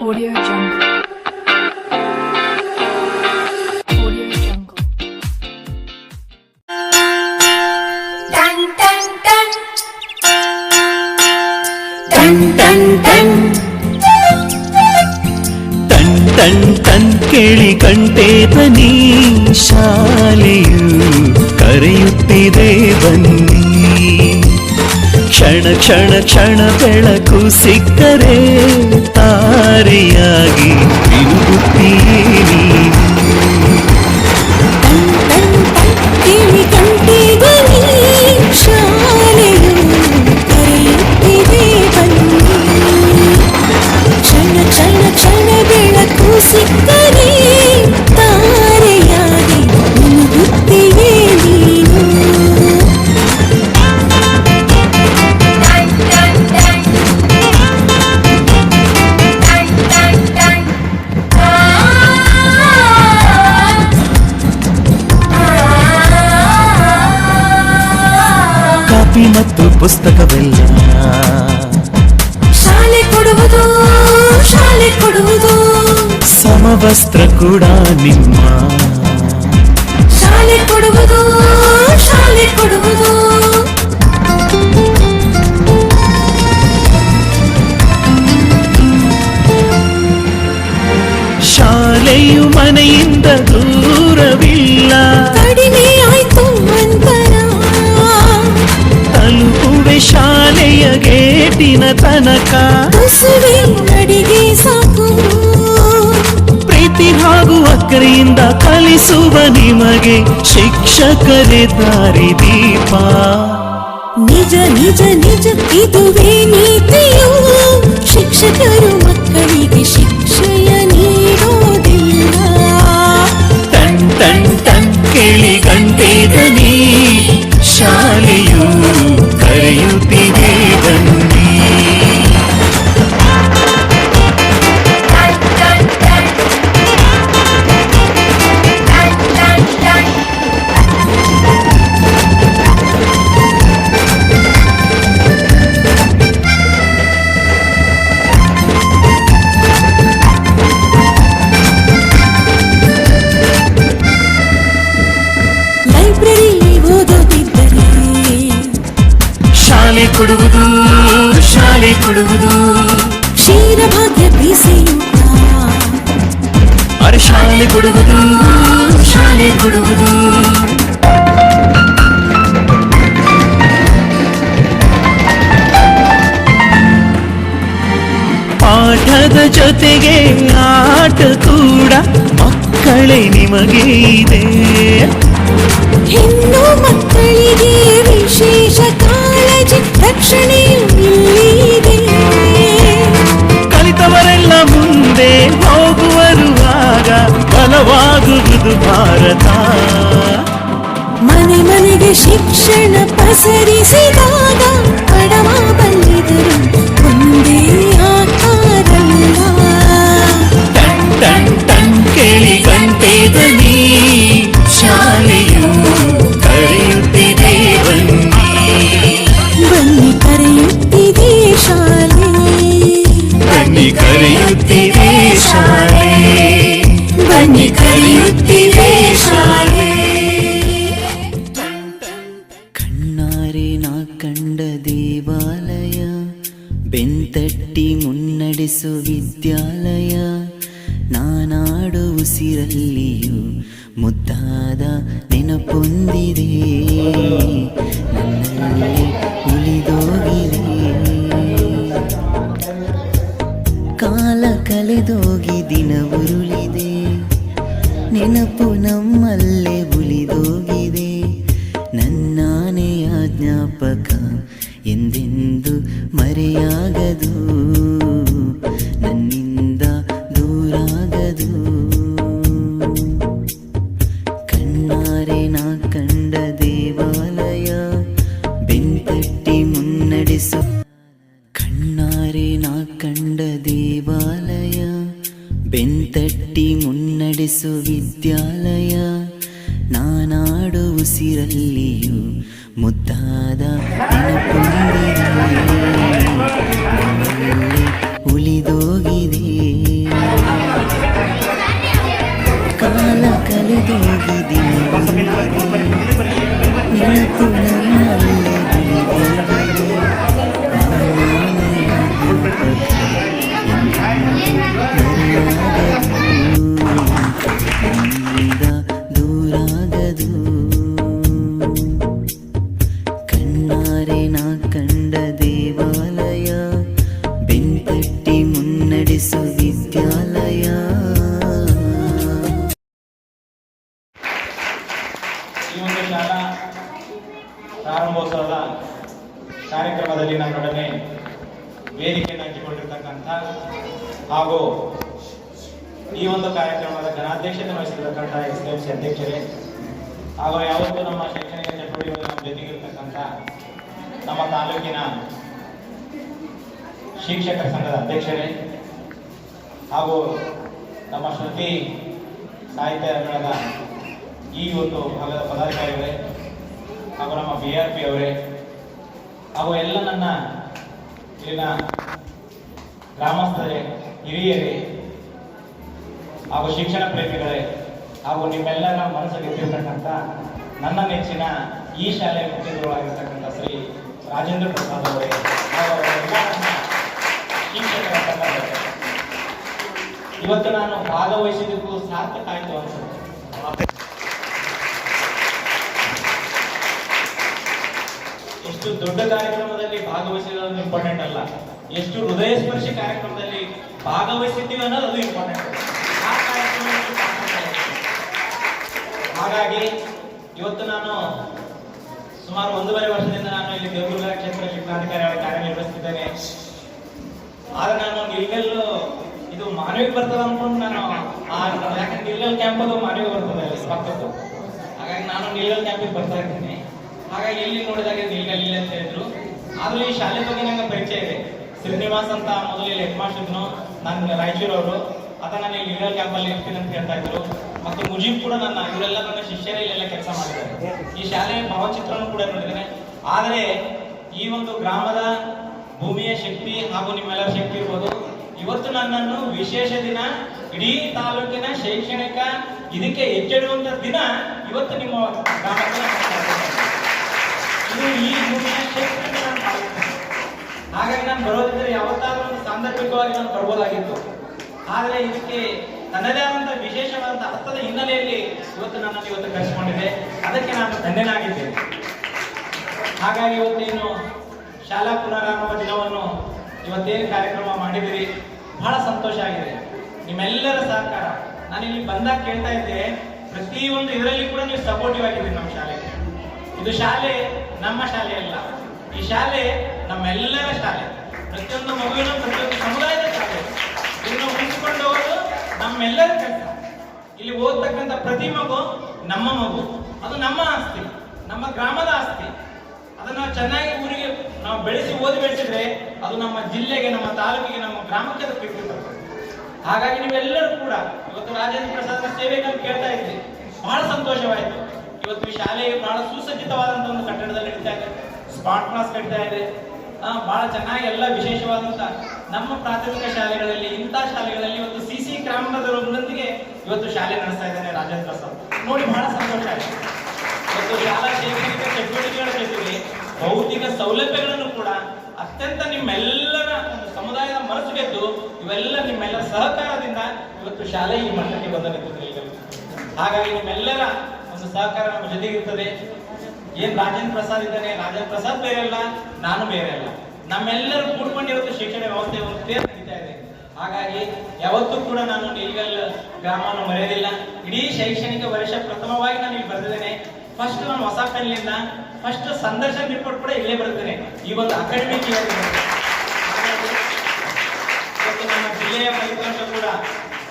Audio Jungle. Audio Jungle. Dun dun dun. Dun dun dun. Ton ton ton ಕೇಳಿ ಕಂಠೆ ಧ್ವನಿ ಶಾಲೆಯು ಕರೆಯುತ್ತಿದೆ ಬನ್ನಿ. ಕ್ಷಣ ಕ್ಷಣ ಕ್ಷಣ ಬೆಳಕು ಸಿಕ್ಕರೆ ತಾರೆಯಾಗಿ ತಿರುಗುತ್ತೀಯೇ ನೀನು. ಕೇಳಿ ಕಂಠೆ ಧ್ವನಿ ಶಾಲೆಯು ಕರೆಯುತ್ತಿದೆ ಬನ್ನಿ. ಕ್ಷಣ ಕ್ಷಣ ಕ್ಷಣ ಬೆಳಕು ಸಿಕ್ಕರೆ ತಾರೆಯಾಗಿ ಮುಳುಗುತ್ತೀಯೇ ನೀನು. ಕಾಪಿ ಮತ್ತು ಪುಸ್ತಕವೆಲ್ಲ ಶಾಲೆ ಕೊಡುವುದು ಶಾಲೆ ಕೊಡುವುದು. ಸಮವಸ್ತ್ರ ಕೂಡ ನಿಮ್ಮ ಶಾಲೆ ಕೊಡುವುದು ಶಾಲೆ ಕೊಡುವುದು. ಶಾಲೆಯು ಮನೆಯಿಂದ ದೂರವಿಲ್ಲ. ಕಡಿಮೆ ಆಯ್ತು ಅಂತರ. ತಲುಪುವೆ ಶಾಲೆಯ ಗೇಟಿನ ತನಕ. ತುಸುವೆ ಅಡಿಗೆ ಸಾಕು. ಪ್ರೀತಿ ಹಾಗೂ ಅಕ್ಕರೆಯಿಂದ ಕಲಿಸುವ ನಿಮಗೆ ಶಿಕ್ಷಕರೇ ದಾರಿ ದೀಪ. ನಿಜ ನಿಜ ನಿಜ ಇದುವೇ ನೀತಿಯು. ಶಿಕ್ಷಕರು ಮಕ್ಕಳಿಗೆ ಶಿಕ್ಷೆಯ ನೀಡೋದಿಲ್ಲ. ಟನ್ ಟನ್ ಟನ್ ಕೇಳಿ ಗಂಟೆ ಧ್ವನಿ ಶಾಲೆಯು ಕರೆಯುತ್ತಿದೆ ಬನ್ನಿ. ಲೈಬ್ರರಿಲಿ ಓದೋದಿದ್ದರೆ ಶಾಲೆ ಕೊಡುವುದು ಶಾಲೆ ಕೊಡುವುದು. ಕ್ಷೀರಭಾಗ್ಯ ಬಿಸಿಯೂಟ. ಅರೆ ಶಾಲೆ ಕೊಡುವುದು ಶಾಲೆ ಕೊಡುವುದು. ಪಾಠದ ಜೊತೆಗೆ ಆಟ ಕೂಡ ಮಕ್ಕಳೇ ನಿಮಗೆ ಇದೆ. ಹೆಣ್ಣು ಮಕ್ಕಳಿಗೆ ವಿಶೇಷ ಕಾಳಜಿ ರಕ್ಷಣೆಯು ಇಲ್ಲಿದೆ. ಕಲಿತವರೆಲ್ಲ ಮುಂದೆ ಹೋಗುವರು ಆಗ ಬಲವಾಗುವುದು ಭಾರತ. ಮನೆ ಮನೆಗೆ ಶಿಕ್ಷಣ ಪಸರಿಸಿದಾಗ ಬಡವ ಬಲ್ಲಿದರು ಒಂದೇ ಆಕಾರಲ್ಲ. ಟನ್ ಟನ್ ಟನ್ ಕೇಳಿ ಗಂಟೆ ಧ್ವನಿ ಶಾಲೆಯು ಕರೆಯುತ್ತಿದೆ ಬನ್ನಿ. ಬನ್ನಿ ಕರೆಯುತ್ತಿದೆ ಶಾಲೆ. ಬನ್ನಿ ಕರೆಯುತ್ತಿದೆ ಶಾಲೆ. ಬನ್ನಿ ಕರೆಯುತ್ತಿದೆ ಶಾಲೆ. ಕಣ್ಣಾರೆ ನಾ ಕಂಡ ದೇವಾಲಯ, ಬೆಂತಟ್ಟಿ ಮುನ್ನಡೆಸು ವಿದ್ಯಾಲಯ. ನಾನಾಡು ಉಸಿರಲ್ಲಿಯೂ ಮುದ್ದಾದ ನೆನಪೊಂದಿದೆ, ನನ್ನಲ್ಲಿ ಉಳಿದೋಗಿದೆ. ಕಾಲ ಕಳೆದೋಗಿ ದಿನ ಉರುಳಿದೆ, ನೆನಪು ನಮ್ಮಲ್ಲೇ ಉಳಿದೋಗಿದೆ. ನನ್ನಾನೆಯ ಜ್ಞಾಪಕ ಎಂದೆಂದು ಮರೆಯಾಗದು, ನನ್ನಿಂದ ದೂರಾಗದು. ಕಣ್ಣಾರೆ ನಾ ಕಂಡ ದೇವಾಲಯ, ಬೆಂತಟ್ಟಿ ಮುನ್ನಡೆಸು. ಕಣ್ಣಾರೆ ನಾ ಕಂಡ ದೇವಾಲಯ, ಬೆಂತಟ್ಟಿ ಮುನ್ನಡೆಸು ವಿದ್ಯಾಲಯ. ನಾನಾಡು ಉಸಿರಲ್ಲಿಯೂ ಮುದ್ದಾದ ನೆನಪೊಂದಿದೆ, ನನ್ನಲ್ಲಿ ಉಳಿದೋಗಿದೆ. ಕಾರ್ಯಕ್ರಮದಲ್ಲಿ ನನ್ನೊಡನೆ ವೇದಿಕೆಯನ್ನು ಹಂಚಿಕೊಂಡಿರ್ತಕ್ಕಂಥ ಹಾಗೂ ಈ ಒಂದು ಕಾರ್ಯಕ್ರಮದ ಘನಾಧ್ಯಕ್ಷತೆ ವಹಿಸಿರ್ತಕ್ಕಂಥ SKMC ಅಧ್ಯಕ್ಷರೇ ಹಾಗೂ ಯಾವತ್ತೂ ನಮ್ಮ ಶೈಕ್ಷಣಿಕ ಚಟುವಟಿಕೆಗಳು ನಮ್ಮ ಜೊತೆಗಿರ್ತಕ್ಕಂಥ ನಮ್ಮ ತಾಲೂಕಿನ ಶಿಕ್ಷಕರ ಸಂಘದ ಅಧ್ಯಕ್ಷರೇ ಹಾಗೂ ನಮ್ಮ ಶ್ರುತಿ ಸಾಹಿತ್ಯ ಮೇಳದ ಈ ಒಂದು ಭಾಗದ ಪದಾಧಿಕಾರಿಗಳೇ ಹಾಗೂ ನಮ್ಮ BRP ಅವರೇ ಹಾಗೂ ಎಲ್ಲ ನನ್ನ ಇಲ್ಲಿನ ಗ್ರಾಮಸ್ಥರೇ, ಹಿರಿಯರೇ ಹಾಗೂ ಶಿಕ್ಷಣ ಪ್ರೇಮಿಗಳೇ ಹಾಗೂ ನಿಮ್ಮೆಲ್ಲರ ಮನಸ್ಸು ಗೆದ್ದಿರ್ತಕ್ಕಂಥ ನನ್ನ ನೆಚ್ಚಿನ ಈ ಶಾಲೆಯ ಮುಖ್ಯಗುರುಗಳಾಗಿರ್ತಕ್ಕಂಥ ಶ್ರೀ ರಾಜೇಂದ್ರ ಪ್ರಸಾದ್ ಅವರೇ ಹಾಗೂ ಅವರೆಲ್ಲ ನನ್ನ ಶಿಕ್ಷಕರ ತಂಡದವರೇ, ಇವತ್ತು ನಾನು ಭಾಗವಹಿಸಿದ್ದಕ್ಕೂ ಸಾರ್ಥಕ ಆಯಿತು ಅನ್ಸುತ್ತೆ. ಎಷ್ಟು ದೊಡ್ಡ ಕಾರ್ಯಕ್ರಮದಲ್ಲಿ ಭಾಗವಹಿಸಿರೋದು ಇಂಪಾರ್ಟೆಂಟ್ ಅಲ್ಲ, ಎಷ್ಟು ಹೃದಯ ಸ್ಪರ್ಶಿ ಕಾರ್ಯಕ್ರಮದಲ್ಲಿ ಭಾಗವಹಿಸಿದ್ದೀವಿ ಅನ್ನೋದು ಅದು ಇಂಪಾರ್ಟೆಂಟ್. ಆ ಕಾರ್ಯಕ್ರಮದಲ್ಲಿ ಹಾಗಾಗಿ ಇವತ್ತು ನಾನು ಸುಮಾರು 1.5 ವರ್ಷದಿಂದ ನಾನು ಇಲ್ಲಿ ದೇವದುರ್ಗ ಕ್ಷೇತ್ರ ಶಿಕ್ಷಣಾಧಿಕಾರಿಯಾಗಿ ಕಾರ್ಯನಿರ್ವಹಿಸುತ್ತಿದ್ದೇನೆ. ಆದ್ರೆ ನಾನು ನಿಲ್ಗಲ್ಲು ಇದು ಮಾನವಿಗೆ ಬರ್ತದೆ ಅನ್ಕೊಂಡು ನಾನು ಯಾಕಂದ್ರೆ ನಿಲ್ಗಲ್ ಕ್ಯಾಂಪ್ ಅದು ಮಾನವಿಗೆ ಬರ್ತದೆ ಅಲ್ಲಿ ಪಕ್ಕದ್ದು. ಹಾಗಾಗಿ ನಾನು ನಿಲ್ಗಲ್ ಕ್ಯಾಂಪಿಗೆ ಬರ್ತಾ ಇರ್ತೀನಿ. ಹಾಗಾಗಿ ಎಲ್ಲಿ ನೋಡಿದಾಗ ನಿಲ್ಗಲ್ ಇಲ್ಲ ಅಂತ ಹೇಳಿದ್ರು. ಆದ್ರೂ ಈ ಶಾಲೆ ಬಗ್ಗೆ ನಂಗೆ ಪರಿಚಯ ಇದೆ. ಶ್ರೀನಿವಾಸ್ ಅಂತ ಮೊದಲು ಇಲ್ಲಿ ಹೆಡ್ ಮಾಸ್ಟರ್ ಇದ್ನು, ನನ್ನ ರಾಯಚೂರವರು. ಆತ ನಾನು ಇಲ್ಲಿ ನಿಲ್ಗಲ್ ಕ್ಯಾಂಪಲ್ಲಿ ಇರ್ತೀನಿ ಅಂತ ಹೇಳ್ತಾ ಇದ್ರು. ಮತ್ತು ಮುಜೀಬ್ ಕೂಡ ಇವರೆಲ್ಲ ನನ್ನ ಶಿಷ್ಯರೇ ಇಲ್ಲೆಲ್ಲ ಕೆಲಸ ಮಾಡಿದ್ದಾರೆ. ಈ ಶಾಲೆಯ ಭಾವಚಿತ್ರನೂ ಕೂಡ ನೋಡಿದ್ದೇನೆ. ಆದರೆ ಈ ಒಂದು ಗ್ರಾಮದ ಭೂಮಿಯ ಶಕ್ತಿ ಹಾಗೂ ನಿಮ್ಮೆಲ್ಲರ ಶಕ್ತಿ ಇರ್ಬೋದು, ಇವತ್ತು ನನ್ನನ್ನು ವಿಶೇಷ ದಿನ, ಇಡೀ ತಾಲೂಕಿನ ಶೈಕ್ಷಣಿಕ ಇದಕ್ಕೆ ಹೆಜ್ಜೆಡುವಂತ ದಿನ ಇವತ್ತು ನಿಮ್ಮ ಗ್ರಾಮದಲ್ಲಿ ಇದು ಈ ಭೂಮಿಯ ಶಕ್ತಿ ನಾನು ಭಾವಿಸ್ತೇನೆ. ಹಾಗಾಗಿ ನಾನು ಬರೋದಿದ್ರೆ ಯಾವತ್ತಾದ್ರೂ ಒಂದು ಸಾಂದರ್ಭಿಕವಾಗಿ ನಾನು ಬರ್ಬೋದಾಗಿತ್ತು. ಆದರೆ ಇದಕ್ಕೆ ತನ್ನದೇ ಆದಂತಹ ವಿಶೇಷವಾದಂಥ ಅರ್ಥದ ಹಿನ್ನೆಲೆಯಲ್ಲಿ ಇವತ್ತು ನನ್ನನ್ನು ಇವತ್ತು ಕರೆಸಿಕೊಂಡಿದೆ. ಅದಕ್ಕೆ ನಾನು ಧನ್ಯನಾಗಿದ್ದೇನೆ. ಹಾಗಾಗಿ ಇವತ್ತೇನು ಶಾಲಾ ಪುನರಾರಂಭ ದಿನವನ್ನು ಇವತ್ತೇನು ಕಾರ್ಯಕ್ರಮ ಮಾಡಿದಿರಿ, ಬಹಳ ಸಂತೋಷ ಆಗಿದೆ. ನಿಮ್ಮೆಲ್ಲರ ಸಹಕಾರ ನಾನು ಇಲ್ಲಿ ಬಂದಾಗ ಕೇಳ್ತಾ ಇದ್ದೆ, ಪ್ರತಿಯೊಂದು ಇದರಲ್ಲಿ ಕೂಡ ನೀವು ಸಪೋರ್ಟಿವ್ ಆಗಿದ್ದೀರಿ ನಮ್ಮ ಶಾಲೆಗೆ. ಇದು ಶಾಲೆ ನಮ್ಮ ಶಾಲೆ ಅಲ್ಲ, ಈ ಶಾಲೆ ನಮ್ಮೆಲ್ಲರ ಶಾಲೆ, ಪ್ರತಿಯೊಂದು ಮಗುವಿನ ಪ್ರತಿಯೊಂದು ಸಮುದಾಯದ ಶಾಲೆ. ಇದನ್ನು ಉಳಿಸಿಕೊಂಡು ಹೋಗೋದು ನಮ್ಮೆಲ್ಲರ ಕೆಲಸ. ಇಲ್ಲಿ ಓದ್ತಕ್ಕಂಥ ಪ್ರತಿ ಮಗು ನಮ್ಮ ಮಗು, ಅದು ನಮ್ಮ ಆಸ್ತಿ, ನಮ್ಮ ಗ್ರಾಮದ ಆಸ್ತಿ. ಅದನ್ನು ಚೆನ್ನಾಗಿ ಊರಿಗೆ ನಾವು ಓದಿ ಬೆಳೆಸಿದ್ರೆ ಅದು ನಮ್ಮ ಜಿಲ್ಲೆಗೆ, ನಮ್ಮ ತಾಲೂಕಿಗೆ, ನಮ್ಮ ಗ್ರಾಮಕ್ಕೆ ಅದು ಕೀರ್ತಿ ಬರ್ತದೆ. ಹಾಗಾಗಿ ನೀವೆಲ್ಲರೂ ಕೂಡ ಇವತ್ತು ರಾಜೇಂದ್ರ ಪ್ರಸಾದ್ ಸೇವೆಗಳನ್ನು ಕೇಳ್ತಾ ಇದ್ರಿ, ಬಹಳ ಸಂತೋಷವಾಯಿತು. ಇವತ್ತು ಈ ಶಾಲೆಗೆ ಬಹಳ ಸುಸಜ್ಜಿತವಾದಂತಹ ಒಂದು ಕಟ್ಟಡದಲ್ಲಿ ನಡೀತಾ ಇದೆ, ಸ್ಮಾರ್ಟ್ ಕ್ಲಾಸ್ ನಡೀತಾ ಇದೆ. ಬಹಳ ಚೆನ್ನಾಗಿ ಎಲ್ಲ ವಿಶೇಷವಾದಂತ ನಮ್ಮ ಪ್ರಾಥಮಿಕ ಶಾಲೆಗಳಲ್ಲಿ, ಇಂಥ ಶಾಲೆಗಳಲ್ಲಿ ಇವತ್ತು CC ಕ್ಯಾಮೆರಾದೊಂದಿಗೆ ಇವತ್ತು ಶಾಲೆ ನಡೆಸ್ತಾ ಇದ್ದಾನೆ ರಾಜೇಂದ್ರ ಪ್ರಸಾದ್. ನೋಡಿ ಬಹಳ ಸಂತೋಷ ಆಯಿತು. ಇವತ್ತು ಶಾಲಾ ಶೈಕ್ಷಣಿಕ ಚಟುವಟಿಕೆಗಳ ಜೊತೆಗೆ ಭೌತಿಕ ಸೌಲಭ್ಯಗಳನ್ನು ಕೂಡ ಅತ್ಯಂತ ನಿಮ್ಮೆಲ್ಲರ ಒಂದು ಸಮುದಾಯದ ಮನಸ್ಸು ಗೆದ್ದು ಇವೆಲ್ಲ ನಿಮ್ಮೆಲ್ಲರ ಸಹಕಾರದಿಂದ ಇವತ್ತು ಶಾಲೆ ಈ ಮಟ್ಟಕ್ಕೆ ಬಂದ ನಿಂತಿದೆ. ಹಾಗಾಗಿ ನಿಮ್ಮೆಲ್ಲರ ಒಂದು ಸಹಕಾರ ನಮ್ಮ ಜೊತೆಗಿರ್ತದೆ. ಏನ್ ರಾಜೇಂದ್ರ ಪ್ರಸಾದ್ ಇದ್ದಾನೆ, ರಾಜೇಂದ್ರ ಪ್ರಸಾದ್ ಬೇರೆ ಅಲ್ಲ, ನಾನು ಬೇರೆ ಅಲ್ಲ. ನಮ್ಮೆಲ್ಲರೂ ಕೂಡ್ಕೊಂಡಿರೋದು ಶಿಕ್ಷಣ ವ್ಯವಸ್ಥೆ ಒಂದು ತೇರು ನಡೀತಾ ಇದೆ. ಹಾಗಾಗಿ ಯಾವತ್ತೂ ಕೂಡ ನಾನು ನಿಲ್ಗಲ್ ಗ್ರಾಮವನ್ನು ಮರೆಯೋದಿಲ್ಲ. ಇಡೀ ಶೈಕ್ಷಣಿಕ ವರ್ಷ ಪ್ರಥಮವಾಗಿ ನಾನು ಇಲ್ಲಿ ಬರೆದಿದ್ದೇನೆ. ಫಸ್ಟ್ ನಾನು ಹೊಸ ಕಲ್ಲಿಂದ ಫಸ್ಟ್ ಸಂದರ್ಶನ ರಿಪೋರ್ಟ್ ಕೂಡ ಇಲ್ಲೇ ಬರ್ತೇನೆ, ಈ ಒಂದು ಅಕಾಡೆಮಿಕ್ ಇಯರ್. ನಮ್ಮ ಜಿಲ್ಲೆಯ ಫಲಿತಾಂಶ ಕೂಡ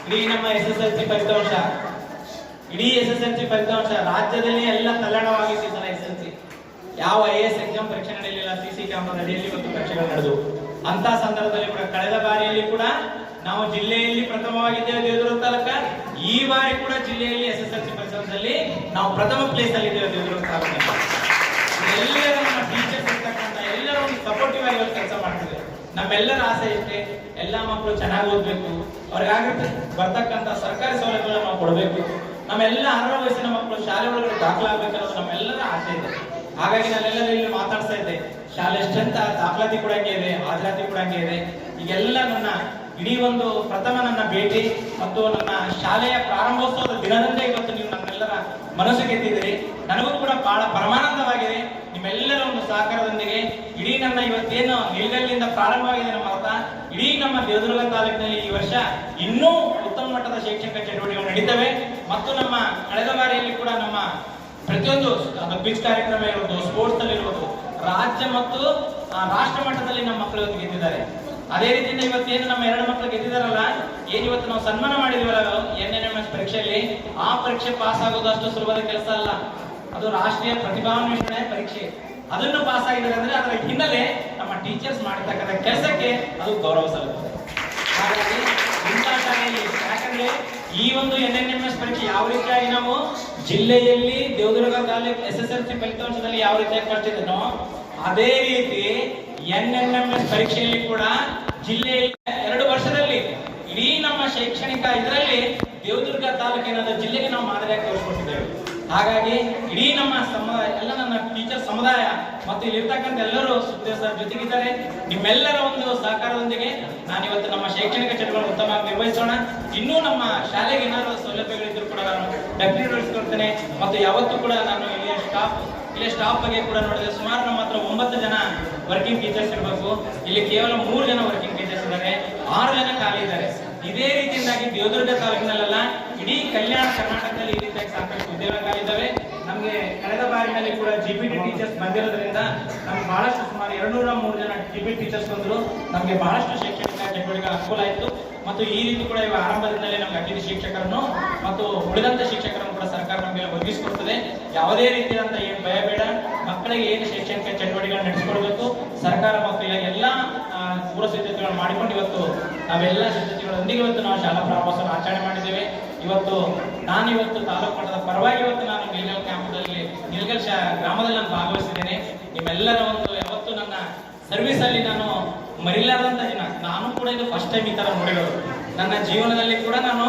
ಇಡೀ ನಮ್ಮ SSLC ಫಲಿತಾಂಶ, ಇಡೀ SSLC ಫಲಿತಾಂಶ ರಾಜ್ಯದಲ್ಲಿ ಎಲ್ಲ ತಲ್ಲಣವಾಗಿತ್ತು. ಸಲ SSLC ಯಾವ IAS ಎಕ್ಸಾಮ್ ಪರೀಕ್ಷೆ ನಡೆಯಲಿಲ್ಲ, CC ಕ್ಯಾಮೆರಾ ನಡೆಯಲಿ, ಇವತ್ತು ಪರೀಕ್ಷೆಗಳು ನಡೆದು ಅಂತ ಸಂದರ್ಭದಲ್ಲಿ ಕೂಡ ಕಳೆದ ಬಾರಿಯಲ್ಲಿ ಕೂಡ ನಾವು ಜಿಲ್ಲೆಯಲ್ಲಿ ಪ್ರಥಮವಾಗಿದ್ದೇವೆ ದೇವದುರ್ಗ ತಾಲೂಕ. ಈ ಬಾರಿ ಕೂಡ ಜಿಲ್ಲೆಯಲ್ಲಿ SSLC ಫಲಿತಾಂಶದಲ್ಲಿ ನಾವು ಪ್ರಥಮ ಪ್ಲೇಸ್ ಅಲ್ಲಿ ಇದ್ದೇವೆ ದೇವದುರ್ಗ ತಾಲೂಕಿನ. ಎಲ್ಲರೂ ನಮ್ಮ ಟೀಚರ್ಸ್ ಇರ್ತಕ್ಕಂಥ ಎಲ್ಲರೂ ಸಪೋರ್ಟಿವ್ ಆಗಿ ಕೆಲಸ ಮಾಡ್ತಿದ್ದಾರೆ. ನಮ್ಮೆಲ್ಲರ ಆಸೆ ಇಷ್ಟೇ, ಎಲ್ಲ ಮಕ್ಕಳು ಚೆನ್ನಾಗಿ ಓದ್ಬೇಕು, ಅವ್ರಿಗಾಗಿರ್ತ ಬರ್ತಕ್ಕಂಥ ಸರ್ಕಾರಿ ಸೌಲಭ್ಯಗಳನ್ನು ನಾವು ಕೊಡಬೇಕು. ನಮ್ಮೆಲ್ಲ 16 ವಯಸ್ಸಿನ ಮಕ್ಕಳು ಶಾಲೆ ಒಳಗಡೆ ದಾಖಲಾಗಬೇಕನ್ನೋದು ನಮ್ಮೆಲ್ಲರ ಆಸೆ ಇದೆ. ಹಾಗಾಗಿ ನಾನೆಲ್ಲರೂ ಇಲ್ಲಿ ಮಾತಾಡ್ತಾ ಇದ್ದೆ, ಶಾಲೆ ಎಷ್ಟಂತ ದಾಖಲಾತಿ ಕೂಡ ಹಂಗೆ ಇದೆ, ಹಾಜರಾತಿ ಕೂಡ ಹಂಗೆ ಇದೆ. ಈಗೆಲ್ಲ ನನ್ನ ಇಡೀ ಒಂದು ಪ್ರಥಮ ನನ್ನ ಭೇಟಿ ಮತ್ತು ನನ್ನ ಶಾಲೆಯ ಪ್ರಾರಂಭೋತ್ಸವದ ದಿನದಂದೇ ಇವತ್ತು ನೀವು ನಮ್ಮೆಲ್ಲರ ಮನಸ್ಸು ಗೆದ್ದಿದ್ದೀರಿ. ನನಗೂ ಕೂಡ ಬಹಳ ಪರಮಾನಂದವಾಗಿದೆ. ನಿಮ್ಮೆಲ್ಲರ ಒಂದು ಸಹಕಾರದೊಂದಿಗೆ ಇಡೀ ನನ್ನ ಇವತ್ತೇನು ನಿಲ್ಗಲ್ಲಿಂದ ಪ್ರಾರಂಭವಾಗಿದೆ ನಮ್ಮ ಮತ, ಇಡೀ ನಮ್ಮ ದೇವದುರ್ಗ ತಾಲೂಕಿನಲ್ಲಿ ಈ ವರ್ಷ ಇನ್ನೂ ಉತ್ತಮ ಮಟ್ಟದ ಶೈಕ್ಷಣಿಕ ಚಟುವಟಿಕೆಗಳು ನಡೀತವೆ. ಮತ್ತು ನಮ್ಮ ಕಳೆದ ಬಾರಿಯಲ್ಲಿ ಕೂಡ ನಮ್ಮ ಪ್ರತಿಯೊಂದು ಕ್ವಿಜ್ ಕಾರ್ಯಕ್ರಮ ಇರ್ಬೋದು, ಸ್ಪೋರ್ಟ್ಸ್ ಅಲ್ಲಿ ಇರ್ಬೋದು, ರಾಜ್ಯ ಮತ್ತು ರಾಷ್ಟ್ರ ಮಟ್ಟದಲ್ಲಿ ನಮ್ಮ ಮಕ್ಕಳು ಇವತ್ತು ಗೆದ್ದಿದ್ದಾರೆ. ಅದೇ ರೀತಿಯಿಂದ ಇವತ್ತೇನು ನಮ್ಮ 2 ಮಕ್ಕಳು ಗೆದ್ದಿದಾರಲ್ಲ, ಏನಿವತ್ತು ನಾವು ಸನ್ಮಾನ ಮಾಡಿದೀವಲ್ಲ NNMS ಪರೀಕ್ಷೆಯಲ್ಲಿ, ಆ ಪರೀಕ್ಷೆ ಪಾಸ್ ಆಗೋದು ಅಷ್ಟು ಸುಲಭದ ಕೆಲಸ ಅಲ್ಲ. ಅದು ರಾಷ್ಟ್ರೀಯ ಪ್ರತಿಭಾನ್ವೇಷಣೆ ಪರೀಕ್ಷೆ. ಅದನ್ನು ಪಾಸ್ ಆಗಿದ್ದಾರೆ ಅಂದ್ರೆ ಅದರ ಹಿನ್ನೆಲೆ ನಮ್ಮ ಟೀಚರ್ಸ್ ಮಾಡಿರ್ತಕ್ಕಂಥ ಕೆಲಸಕ್ಕೆ ಅದು ಗೌರವ ಸಲ್ಲುತ್ತದೆ. ಹಾಗಾಗಿ ಇಂಥ ಶಾಲೆಯಲ್ಲಿ, ಯಾಕಂದ್ರೆ ಈ ಒಂದು NNMS ಪರೀಕ್ಷೆ ಯಾವ ರೀತಿಯಾಗಿ ನಾವು ಜಿಲ್ಲೆಯಲ್ಲಿ ದೇವದುರ್ಗ ತಾಲೂಕು SSLC ಫಲಿತಾಂಶದಲ್ಲಿ ಯಾವ ರೀತಿಯಾಗಿ ಕಳ್ತಿದ್ದನೋ, ಅದೇ ರೀತಿ NNMS ಪರೀಕ್ಷೆಯಲ್ಲಿ ಕೂಡ ಜಿಲ್ಲೆಯಲ್ಲಿ 2 ವರ್ಷದಲ್ಲಿ ಇಡೀ ನಮ್ಮ ಶೈಕ್ಷಣಿಕ ಇದರಲ್ಲಿ ದೇವದುರ್ಗ ತಾಲೂಕಿನ ಜಿಲ್ಲೆಗೆ ನಾವು ಮಾದರಿಯಾಗಿ ತೋರಿಸ್ಕೊಟ್ಟಿದ್ದೇವೆ. ಹಾಗಾಗಿ ಇಡೀ ನಮ್ಮ ಎಲ್ಲ ನನ್ನ ಟೀಚರ್ ಸಮುದಾಯ ಮತ್ತು ಇಲ್ಲಿರ್ತಕ್ಕಂಥ ಎಲ್ಲರೂ ಸುಖದೇವ್ ಸರ್ ಜೊತೆಗಿದ್ದಾರೆ. ನಿಮ್ಮೆಲ್ಲರ ಒಂದು ಸಹಕಾರದೊಂದಿಗೆ ನಾನು ಇವತ್ತು ನಮ್ಮ ಶೈಕ್ಷಣಿಕ ಚಟುವಟಿಕೆ ಉತ್ತಮವಾಗಿ ನಿರ್ವಹಿಸೋಣ. ಇನ್ನೂ ನಮ್ಮ ಶಾಲೆಗೆ ಏನಾದರೂ ಸೌಲಭ್ಯಗಳಿದ್ರು ಕೂಡ ನಾನು ಡೆಫಿನೆಟ್ ನಡೆಸ್ಕೊಡ್ತೇನೆ. ಮತ್ತು ಯಾವತ್ತೂ ಕೂಡ ನಾನು ಇಲ್ಲಿಯ ಸ್ಟಾಫ್ ಬಗ್ಗೆ ಕೂಡ ನೋಡಿದೆ. ಸುಮಾರು ನಮ್ಮ ಹತ್ರ 9 ಜನ ವರ್ಕಿಂಗ್ ಟೀಚರ್ಸ್ ಇರಬೇಕು. ಇಲ್ಲಿ ಕೇವಲ 3 ಜನ ವರ್ಕಿಂಗ್ ಟೀಚರ್ಸ್ ಇದ್ದಾರೆ, 6 ಜನ ಖಾಲಿ ಇದ್ದಾರೆ. ಇದೇ ರೀತಿಯಿಂದಾಗಿ ದೇವದುರ್ಗ ತಾಲೂಕಿನಲ್ಲ ಇಡೀ ಕಲ್ಯಾಣ ಕರ್ನಾಟಕದಲ್ಲಿ ಈ ರೀತಿಯಾಗಿ ಸಾಕಷ್ಟು ಉದ್ಯೋಗಗಳಿದ್ದಾವೆ. ನಮಗೆ ಕಳೆದ ಬಾರಿನಲ್ಲಿ ಕೂಡ GPT ಟೀಚರ್ಸ್ ಬಂದಿರೋದ್ರಿಂದ ನಮ್ಗೆ ಬಹಳಷ್ಟು ಸುಮಾರು 203 ಜನ GPT ಟೀಚರ್ಸ್ ಬಂದರು. ನಮಗೆ ಬಹಳಷ್ಟು ಶೈಕ್ಷಣಿಕ ಚಟುವಟಿಕೆ ಅನುಕೂಲ ಆಯಿತು. ಮತ್ತು ಈ ರೀತಿ ಕೂಡ ಇವಾಗ ಆರಂಭದಿಂದಲೇ ನಮಗೆ ಅತಿಥಿ ಶಿಕ್ಷಕರನ್ನು ಮತ್ತು ಉಳಿದಂತ ಶಿಕ್ಷಕರನ್ನು ಕೂಡ ಸರ್ಕಾರ ನಮಗೆ ಒದಗಿಸಿಕೊಡ್ತದೆ. ಯಾವುದೇ ರೀತಿಯಾದಂತ ಏನು ಭಯ ಬೇಡ. ಮಕ್ಕಳಿಗೆ ಏನು ಶೈಕ್ಷಣಿಕ ಚಟುವಟಿಕೆಗಳನ್ನು ನಡೆಸಿಕೊಡ್ಬೇಕು ಸರ್ಕಾರ ಮತ್ತು ಎಲ್ಲ ಪೂರ್ವ ಸಿದ್ಧತೆಗಳನ್ನು ಮಾಡಿಕೊಂಡು ಇವತ್ತು ನಾವೆಲ್ಲ ಸಿದ್ಧತೆಗಳೊಂದಿಗೆ ಇವತ್ತು ನಾವು ಶಾಲಾ ಪ್ರವಾಸವನ್ನು ಆಚರಣೆ ಮಾಡಿದ್ದೇವೆ. ನಾನಿವತ್ತು ತಾಲೂಕು ಮಟ್ಟದ ಪರವಾಗಿ ಇವತ್ತು ನಾನು ನಿಲ್ಗಲ್ ಗ್ರಾಮದಲ್ಲಿ ನಾನು ಭಾಗವಹಿಸಿದ್ದೇನೆ. ನಿಮ್ಮೆಲ್ಲರ ಒಂದು ಯಾವತ್ತು ನನ್ನ ಸರ್ವಿಸ್ ಅಲ್ಲಿ ನಾನು ಮರಿಲಾರದಂತ ದಿನ. ನಾನು ಕೂಡ ಇದು ಫಸ್ಟ್ ಟೈಮ್ ಈ ತರ ನೋಡಿರೋದು ನನ್ನ ಜೀವನದಲ್ಲಿ ಕೂಡ. ನಾನು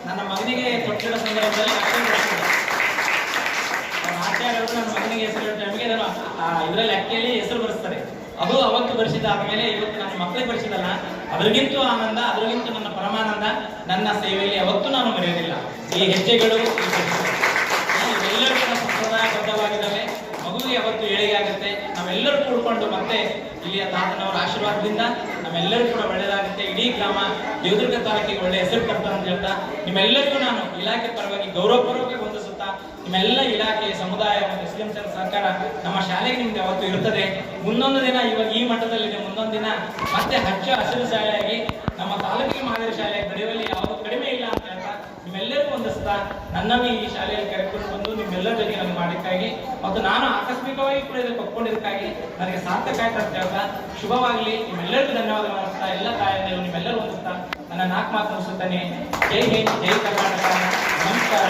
ನನ್ನ ಮಗನಿಗೆ ಕೊಟ್ಟಿರೋ ಸಂದರ್ಭದಲ್ಲಿ ಆಚಾರ್ಯರು ನನ್ನ ಮಗನಿಗೆ ಹೆಸರು ಟೈಮಿಗೆ ಇದರಲ್ಲಿ ಅಕ್ಕಿಯಲ್ಲಿ ಹೆಸರು ಬರೆಸ್ತಾರೆ. ಅದು ಅವತ್ತು ಬರೆಸಿದಾದ್ಮೇಲೆ ಇವತ್ತು ನನ್ನ ಮಕ್ಕಳಿಗೆ ಬರೆಸಿದಲ್ಲ, ಅದ್ರಿಗಿಂತೂ ಆನಂದ, ಅದ್ರಿಗಿಂತೂ ನನ್ನ ಪರಮಾನಂದ ನನ್ನ ಸೇವೆಯಲ್ಲಿ ಯಾವತ್ತೂ ನಾನು ಮರೆಯೋದಿಲ್ಲ. ಈ ಹೆಜ್ಜೆಗಳು ಇವೆಲ್ಲರೂ ಕೂಡ ಸಂಪ್ರದಾಯಬದ್ಧವಾಗಿದ್ದಾವೆ. ಮಗುವಿಗೆ ಯಾವತ್ತು ಏಳಿಗೆ ಆಗುತ್ತೆ. ನಾವೆಲ್ಲರೂ ಕೂಡ್ಕೊಂಡು ಮತ್ತೆ ಇಲ್ಲಿಯ ತಾತನವರ ಆಶೀರ್ವಾದದಿಂದ ನಮ್ಮೆಲ್ಲರೂ ಕೂಡ ಒಳ್ಳೆಯದಾಗುತ್ತೆ. ಇಡೀ ಗ್ರಾಮ ದೇವದುರ್ಗ ತಾಲೂಕಿಗೆ ಒಳ್ಳೆಯ ಹೆಸರು ತರ್ತಾರೆ ಅಂತ ಹೇಳ್ತಾ ನಿಮ್ಮೆಲ್ಲರಿಗೂ ನಾನು ಇಲಾಖೆ ಪರವಾಗಿ ಗೌರವಪೂರ್ವಕ ಹೊಂದಿಸುತ್ತಾ, ನಿಮ್ಮೆಲ್ಲ ಇಲಾಖೆ ಸಮುದಾಯ ಮತ್ತು SDM ಸರ್ ಸರ್ಕಾರ ನಮ್ಮ ಶಾಲೆಗೆ ನಿಮ್ಗೆ ಯಾವತ್ತು ಇರುತ್ತದೆ. ಮುಂದೊಂದು ದಿನ ಇವಾಗ ಈ ಮಟ್ಟದಲ್ಲಿದೆ, ಮುಂದೊಂದು ದಿನ ಮತ್ತೆ ಹಚ್ಚ ಹಸಿರು ಶಾಲೆಯಾಗಿ ನಮ್ಮ ತಾಲೂಕಿಗೆ ಮಾದರಿ ಶಾಲೆಯಾಗಿ ಬೆಳೆಯುವಲ್ಲಿ ಯಾವುದು ಕಡಿಮೆ ಇಲ್ಲ ಅಂತ ಹೇಳ್ತಾ ನಿಮ್ಮೆಲ್ಲರಿಗೂ ಹೊಂದಿಸ್ತಾ ನನ್ನನ್ನು ಈ ಶಾಲೆಯಲ್ಲಿ ಕರೆದುಕೊಂಡು ಬಂದು ನಿಮ್ಮೆಲ್ಲರ ಜೊತೆಗೆ ನನಗೆ ಮಾಡಿದ್ದಕ್ಕಾಗಿ ಮತ್ತು ನಾನು ಆಕಸ್ಮಿಕವಾಗಿ ಕೂಡ ಇದಕ್ಕೆ ಒಪ್ಕೊಂಡಿದ್ದಕ್ಕಾಗಿ ನನಗೆ ಸಾರ್ಥಕ ಆಯ್ತು ಅಂತ ಹೇಳ್ತಾ ಶುಭವಾಗಲಿ. ನಿಮ್ಮೆಲ್ಲರಿಗೂ ಧನ್ಯವಾದಗಳು ಅನಿಸ್ತಾ ಎಲ್ಲ ತಾಯಂದಿರು ನಿಮ್ಮೆಲ್ಲರೂ ಹೊಂದಿಸ್ತಾ ನನ್ನ 4 ಮಾತು ಮುಗಿಸುತ್ತಾನೆ. ಜೈ ಹಿಂದ್, ಜೈ ಕರ್ನಾಟಕ, ನಮಸ್ಕಾರ.